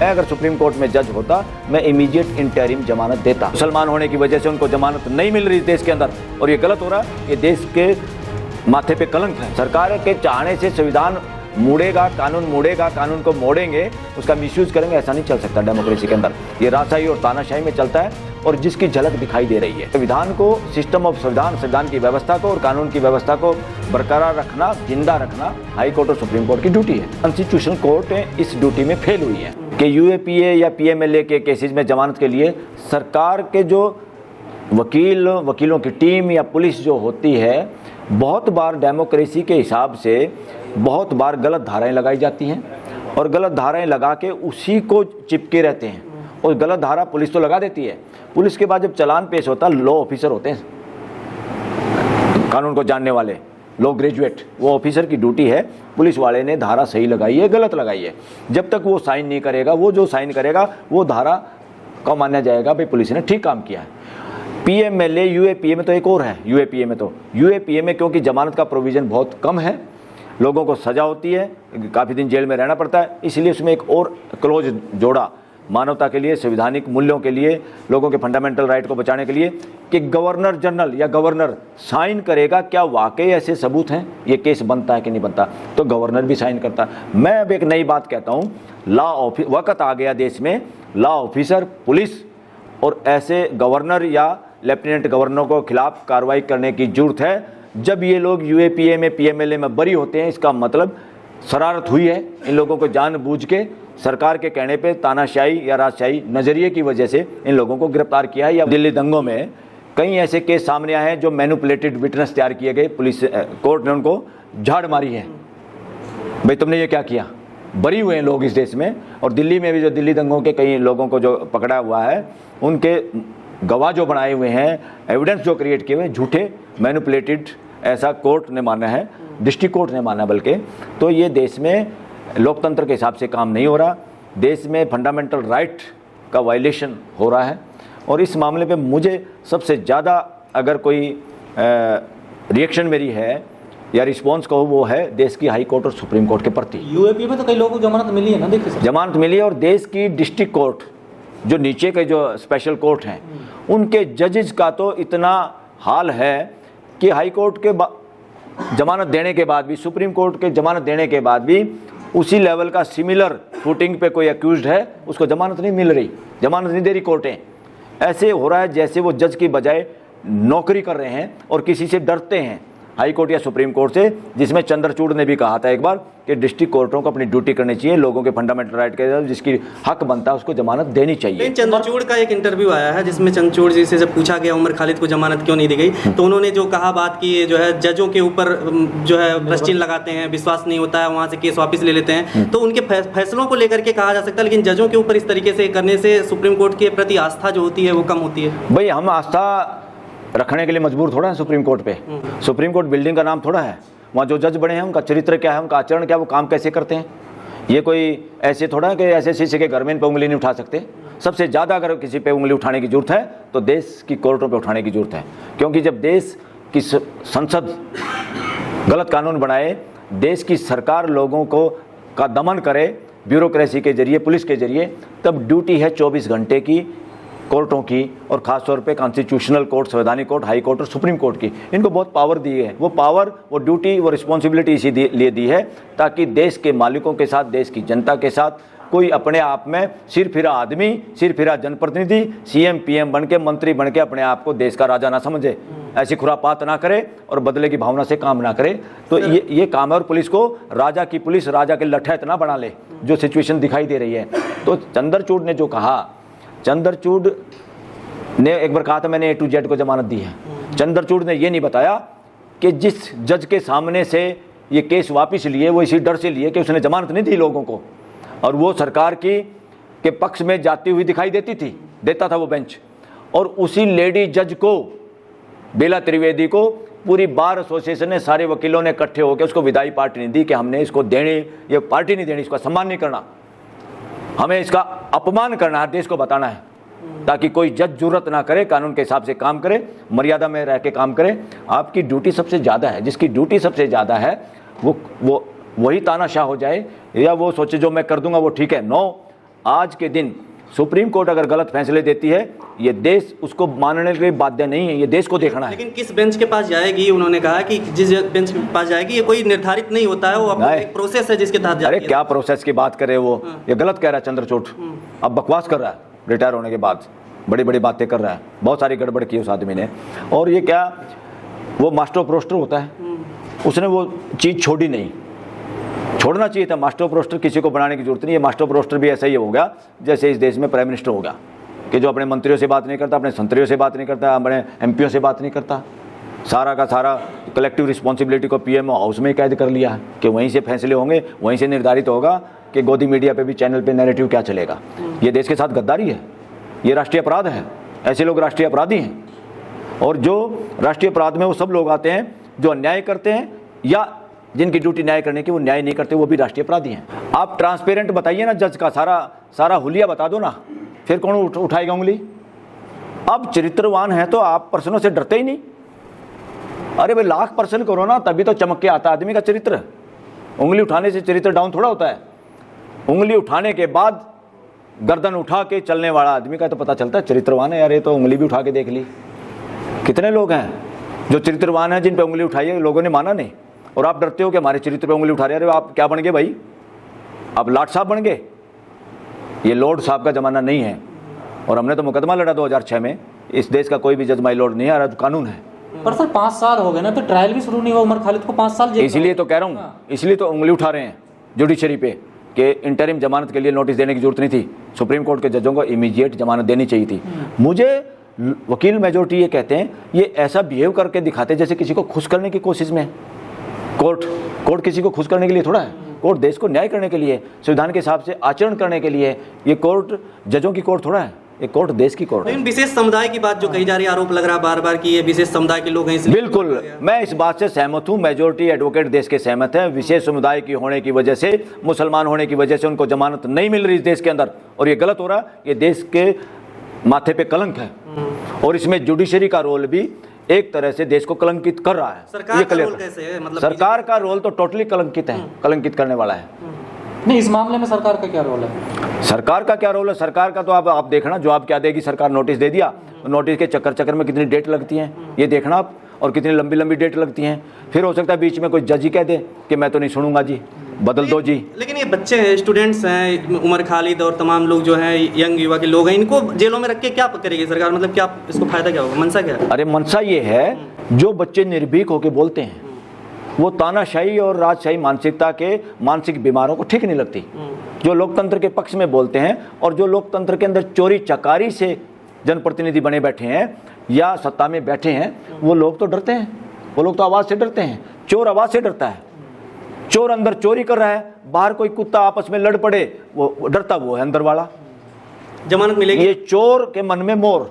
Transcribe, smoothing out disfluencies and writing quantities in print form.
मैं अगर supreme court में जज होता, मैं इमीडिएट इंटरिम जमानत देता। मुसलमान होने की वजह से उनको जमानत नहीं मिल रही देश के अंदर, और ये गलत हो रहा है। ये देश के माथे पे कलंक है। सरकार के चाहने से संविधान मुड़ेगा, कानून को मोड़ेंगे, उसका मिसयूज करेंगे, ऐसा नहीं चल सकता डेमोक्रेसी के अंदर। ये राजशाही और तानाशाही में चलता है, और जिसकी झलक दिखाई दे रही है। संविधान को, सिस्टम ऑफ संविधान की व्यवस्था को और कानून की व्यवस्था को बरकरार रखना, जिंदा रखना हाई कोर्ट और सुप्रीम कोर्ट की ड्यूटी है। कॉन्स्टिट्यूशनल कोर्ट इस ड्यूटी में फेल हुई है कि यूएपीए या पीएमएलए के केसेस में जमानत के लिए सरकार के जो वकीलों की टीम या पुलिस जो होती है, बहुत बार डेमोक्रेसी के हिसाब से बहुत बार गलत धाराएं लगाई जाती हैं, और गलत धाराएं लगा के उसी को चिपके रहते हैं। और गलत धारा पुलिस तो लगा देती है, पुलिस के बाद जब चालान पेश होता, लॉ ऑफिसर होते हैं, कानून को जानने वाले, लॉ ग्रेजुएट, वो ऑफिसर की ड्यूटी है पुलिस वाले ने धारा सही लगाई है गलत लगाई है, जब तक वो साइन नहीं करेगा, वो जो साइन करेगा वो धारा का माना जाएगा भाई पुलिस ने ठीक काम किया है। पीएमएलए यूएपीए में तो एक और है। यूएपीए में क्योंकि जमानत का प्रोविज़न बहुत कम है, लोगों को सज़ा होती है, काफ़ी दिन जेल में रहना पड़ता है, इसलिए उसमें एक और क्लोज जोड़ा मानवता के लिए, संवैधानिक मूल्यों के लिए, लोगों के फंडामेंटल राइट को बचाने के लिए, कि गवर्नर जनरल या गवर्नर साइन करेगा, क्या वाकई ऐसे सबूत हैं, ये केस बनता है कि नहीं बनता, तो गवर्नर भी साइन करता। मैं अब एक नई बात कहता हूँ, वक़्त आ गया देश में लॉ ऑफिसर, पुलिस और ऐसे गवर्नर या लेफ्टिनेंट गवर्नर को खिलाफ कार्रवाई करने की जरूरत है। जब ये लोग यूएपीए में, पीएमएलए में बरी होते हैं, इसका मतलब शरारत हुई है। इन लोगों को जानबूझ के सरकार के कहने पे तानाशाही या राजशाही नज़रिए की वजह से इन लोगों को गिरफ्तार किया है। या दिल्ली दंगों में कई ऐसे केस सामने आए हैं जो मैनिपुलेटेड विटनेस तैयार किए गए, पुलिस कोर्ट ने उनको झाड़ मारी है, भाई तुमने ये क्या किया। बरी हुए हैं लोग इस देश में, और दिल्ली में भी जो दिल्ली दंगों के कई लोगों को जो पकड़ा हुआ है, उनके गवाह जो बनाए हुए हैं, एविडेंस जो क्रिएट किए हुए हैं, झूठे, मैनिपुलेटेड, ऐसा कोर्ट ने माना है, डिस्ट्रिक्ट कोर्ट ने माना बल्कि। तो ये देश में लोकतंत्र के हिसाब से काम नहीं हो रहा, देश में फंडामेंटल राइट का वायलेशन हो रहा है। और इस मामले पे मुझे सबसे ज़्यादा अगर कोई रिएक्शन मेरी है या रिस्पॉन्स कहूँ, वो है देश की हाई कोर्ट और सुप्रीम कोर्ट के प्रति। यूएपी में तो कई लोगों को जमानत मिली है ना, देखिए जमानत मिली है, और देश की डिस्ट्रिक्ट कोर्ट जो नीचे के जो स्पेशल कोर्ट हैं, उनके जजेस का तो इतना हाल है कि हाई कोर्ट के जमानत देने के बाद भी, सुप्रीम कोर्ट के जमानत देने के बाद भी उसी लेवल का सिमिलर फुटिंग पे कोई अक्यूज्ड है, उसको जमानत नहीं मिल रही, जमानत नहीं दे रही कोर्टें। ऐसे हो रहा है जैसे वो जज की बजाय नौकरी कर रहे हैं और किसी से डरते हैं, हाई कोर्ट या सुप्रीम कोर्ट से, जिसमें चंद्रचूड़ ने भी कहा था एक बार कि डिस्ट्रिक्ट कोर्टों को अपनी ड्यूटी करनी चाहिए, लोगों के फंडामेंटल राइट के जिसकी हक बनता है उसको जमानत देनी चाहिए। चंद्रचूड़ का एक इंटरव्यू आया है जिसमें चंद्रचूड़ जी से जब पूछा गया उमर खालिद को जमानत क्यों नहीं दी गई, तो उन्होंने जो कहा बात की जो है जजों के ऊपर जो है प्रश्न लगाते हैं, विश्वास नहीं होता है, वहाँ से केस वापस ले लेते हैं, तो उनके फैसलों को लेकर के कहा जा सकता है, लेकिन जजों के ऊपर इस तरीके से करने से सुप्रीम कोर्ट के प्रति आस्था जो होती है वो कम होती है। भाई हम आस्था रखने के लिए मजबूर थोड़ा है सुप्रीम कोर्ट पे। सुप्रीम कोर्ट बिल्डिंग का नाम थोड़ा है, वहाँ जो जज बने हैं उनका चरित्र क्या है, उनका आचरण क्या, वो काम कैसे करते हैं। ये कोई ऐसे थोड़ा है कि ऐसे शीशे के घर में इन पे उंगली नहीं उठा सकते। सबसे ज़्यादा अगर किसी पे उंगली उठाने की जरूरत है तो देश की कोर्टों पे उठाने की जरूरत है, क्योंकि जब देश की संसद गलत कानून बनाए, देश की सरकार लोगों को का दमन करे ब्यूरोक्रेसी के जरिए, पुलिस के जरिए, तब ड्यूटी है 24 घंटे की कोर्टों की, और ख़ास तौर पे कॉन्स्टिट्यूशनल कोर्ट, संवैधानिक कोर्ट, हाई कोर्ट और सुप्रीम कोर्ट की। इनको बहुत पावर दी है, वो पावर, वो ड्यूटी, वो रिस्पॉन्सिबिलिटी इसीलिए दी है ताकि देश के मालिकों के साथ, देश की जनता के साथ कोई अपने आप में सिरफिरा आदमी, सिरफिरा जनप्रतिनिधि, सीएम पीएम बन के, मंत्री बन के अपने आप को देश का राजा ना समझे, ऐसी खुरापात ना करे और बदले की भावना से काम ना करे। तो ये काम है, और पुलिस को राजा की पुलिस, राजा के लठैत ना बना ले, जो सिचुएशन दिखाई दे रही है। तो चंद्रचूड़ ने जो कहा, चंद्रचूड़ ने एक बार कहा था मैंने A to Z को जमानत दी है। चंद्रचूड़ ने ये नहीं बताया कि जिस जज के सामने से ये केस वापस लिए, वो इसी डर से लिए कि उसने जमानत नहीं दी लोगों को, और वो सरकार के पक्ष में जाती हुई दिखाई देता था वो बेंच, और उसी लेडी जज को, बेला त्रिवेदी को, पूरी बार एसोसिएशन ने, सारे वकीलों ने इकट्ठे होकर उसको विदाई पार्टी नहीं दी कि हमने इसको देने, ये पार्टी नहीं देनी, इसका सम्मान नहीं करना, हमें इसका अपमान करना है, देश को बताना है, ताकि कोई जज जुर्रत ना करे, कानून के हिसाब से काम करे, मर्यादा में रह के काम करे। आपकी ड्यूटी सबसे ज़्यादा है, जिसकी ड्यूटी सबसे ज़्यादा है वो वही तानाशाह हो जाए, या वो सोचे जो मैं कर दूंगा वो ठीक है। नो, आज के दिन सुप्रीम कोर्ट अगर गलत फैसले देती है, ये देश उसको मानने के लिए बाध्य नहीं है, ये देश को देखना है। लेकिन किस बेंच के पास जाएगी, उन्होंने कहा कि जिस बेंच के पास जाएगी ये कोई निर्धारित नहीं होता है, वो अपना एक प्रोसेस है जिसके तहत जाती अरे है। क्या प्रोसेस की बात करे वो, ये गलत कह रहा है चंद्रचूड़। अब बकवास कर रहा है, रिटायर होने के बाद बड़ी बड़ी बातें कर रहा है, बहुत सारी गड़बड़ की उस आदमी ने। और ये क्या, वो मास्टर पोस्टर होता है, उसने वो चीज़ छोड़ी नहीं, छोड़ना चाहिए था। मास्टर पोस्टर किसी को बनाने की जरूरत नहीं है। मास्टर पोस्टर भी ऐसा ही हो गया जैसे इस देश में प्राइम मिनिस्टर हो गया, कि जो अपने मंत्रियों से बात नहीं करता, अपने संतरियों से बात नहीं करता, अपने एमपीओ से बात नहीं करता, सारा का सारा कलेक्टिव रिस्पॉन्सिबिलिटी को पीएमओ हाउस में कैद कर लिया कि वहीं से फैसले होंगे, वहीं से निर्धारित होगा कि गोदी मीडिया पे भी, चैनल पे नैरेटिव क्या चलेगा। ये देश के साथ गद्दारी है, ये राष्ट्रीय अपराध है, ऐसे लोग राष्ट्रीय अपराधी हैं। और जो राष्ट्रीय अपराध में वो सब लोग आते हैं जो अन्याय करते हैं या जिनकी ड्यूटी न्याय करने की वो न्याय नहीं करते, वो भी राष्ट्रीय अपराधी हैं। आप ट्रांसपेरेंट बताइए ना, जज का सारा हुलिया बता दो ना, फिर कौन उठाएगा उंगली। अब चरित्रवान है तो आप पर्सनों से डरते ही नहीं। अरे भाई लाख पर्सन करो ना, तभी तो चमक के आता आदमी का चरित्र। उंगली उठाने से चरित्र डाउन थोड़ा होता है। उंगली उठाने के बाद गर्दन उठा के चलने वाला आदमी का तो पता चलता है चरित्रवान है। यार ये तो उंगली भी उठा के देख ली। कितने लोग हैं जो चरित्रवान हैं जिन पे उंगली उठाई है, लोगों ने माना नहीं, और आप डरते हो कि हमारे चरित्र पे उंगली उठा रहे हैं। अरे आप क्या बन गए भाई, आप लाट साहब बन गए। ये लॉर्ड साहब का ज़माना नहीं है। और हमने तो मुकदमा लड़ा 2006 में, इस देश का कोई भी जज माई लॉर्ड नहीं आ रहा, तो कानून है। पर सर 5 साल हो गए ना, तो ट्रायल भी शुरू नहीं हुआ, उमर खालिद को 5 साल जेल। इसलिए तो कह रहा हूँ, इसलिए तो उंगली उठा रहे हैं जुडिशरी पे कि इंटरिम जमानत के लिए नोटिस देने की जरूरत नहीं थी। सुप्रीम कोर्ट के जजों को इमीडिएट जमानत देनी चाहिए थी। मुझे वकील मेजोरिटी ये कहते हैं, ये ऐसा बिहेव करके दिखाते जैसे किसी को खुश करने की कोशिश में। कोर्ट किसी को खुश करने के लिए थोड़ा है। कोर्ट देश को न्याय करने के लिए, संविधान के हिसाब से आचरण करने के लिए। ये कोर्ट जजों की कोर्ट थोड़ा है, ये कोर्ट देश की कोर्ट है। लेकिन विशेष समुदाय की बात जो कही जा रही है, आरोप लग रहा है बार बार कि ये विशेष समुदाय के लोग हैं, इसलिए बिल्कुल मैं इस बात से सहमत हूँ। मेजोरिटी एडवोकेट देश के सहमत हैं। विशेष समुदाय की होने की वजह से, मुसलमान होने की वजह से उनको जमानत नहीं मिल रही इस देश के अंदर, और ये गलत हो रहा है। ये देश के माथे पे कलंक है, और इसमें जुडिशरी का रोल भी एक तरह से देश को कलंकित कर रहा है। सरकार का रोल कैसे है? मतलब सरकार का रोल तो टोटली कलंकित है, कलंकित करने वाला है। नहीं, इस मामले में सरकार का क्या रोल है? सरकार का क्या रोल है? सरकार का तो आप देखना, जवाब क्या देगी सरकार। नोटिस दे दिया, नोटिस के चक्कर में कितनी डेट लगती हैं ये देखना आप, और कितनी लंबी लंबी डेट लगती हैं। फिर हो सकता है बीच में कोई जज ही कह दे कि मैं तो नहीं सुनूंगा जी, बदल दो जी। लेकिन ये बच्चे हैं, स्टूडेंट्स हैं, उमर खालिद और तमाम लोग जो हैं, यंग युवा के लोग हैं, इनको जेलों में रख के क्या करेगी सरकार? मतलब क्या इसको फायदा क्या होगा? मनसा क्या है? अरे मनसा ये है, जो बच्चे निर्भीक होकर बोलते हैं, वो तानाशाही और राजशाही मानसिकता के मानसिक बीमारों को ठीक नहीं लगती। जो लोकतंत्र के पक्ष में बोलते हैं, और जो लोकतंत्र के अंदर चोरी चकारी से जनप्रतिनिधि बने बैठे हैं या सत्ता में बैठे हैं, वो लोग तो डरते हैं। वो लोग तो आवाज़ से डरते हैं। चोर आवाज़ से डरता है। चोर अंदर चोरी कर रहा है, बाहर कोई कुत्ता आपस में लड़ पड़े, वो डरता वो है अंदर वाला। जमानत मिलेगी? ये चोर के मन में मोर।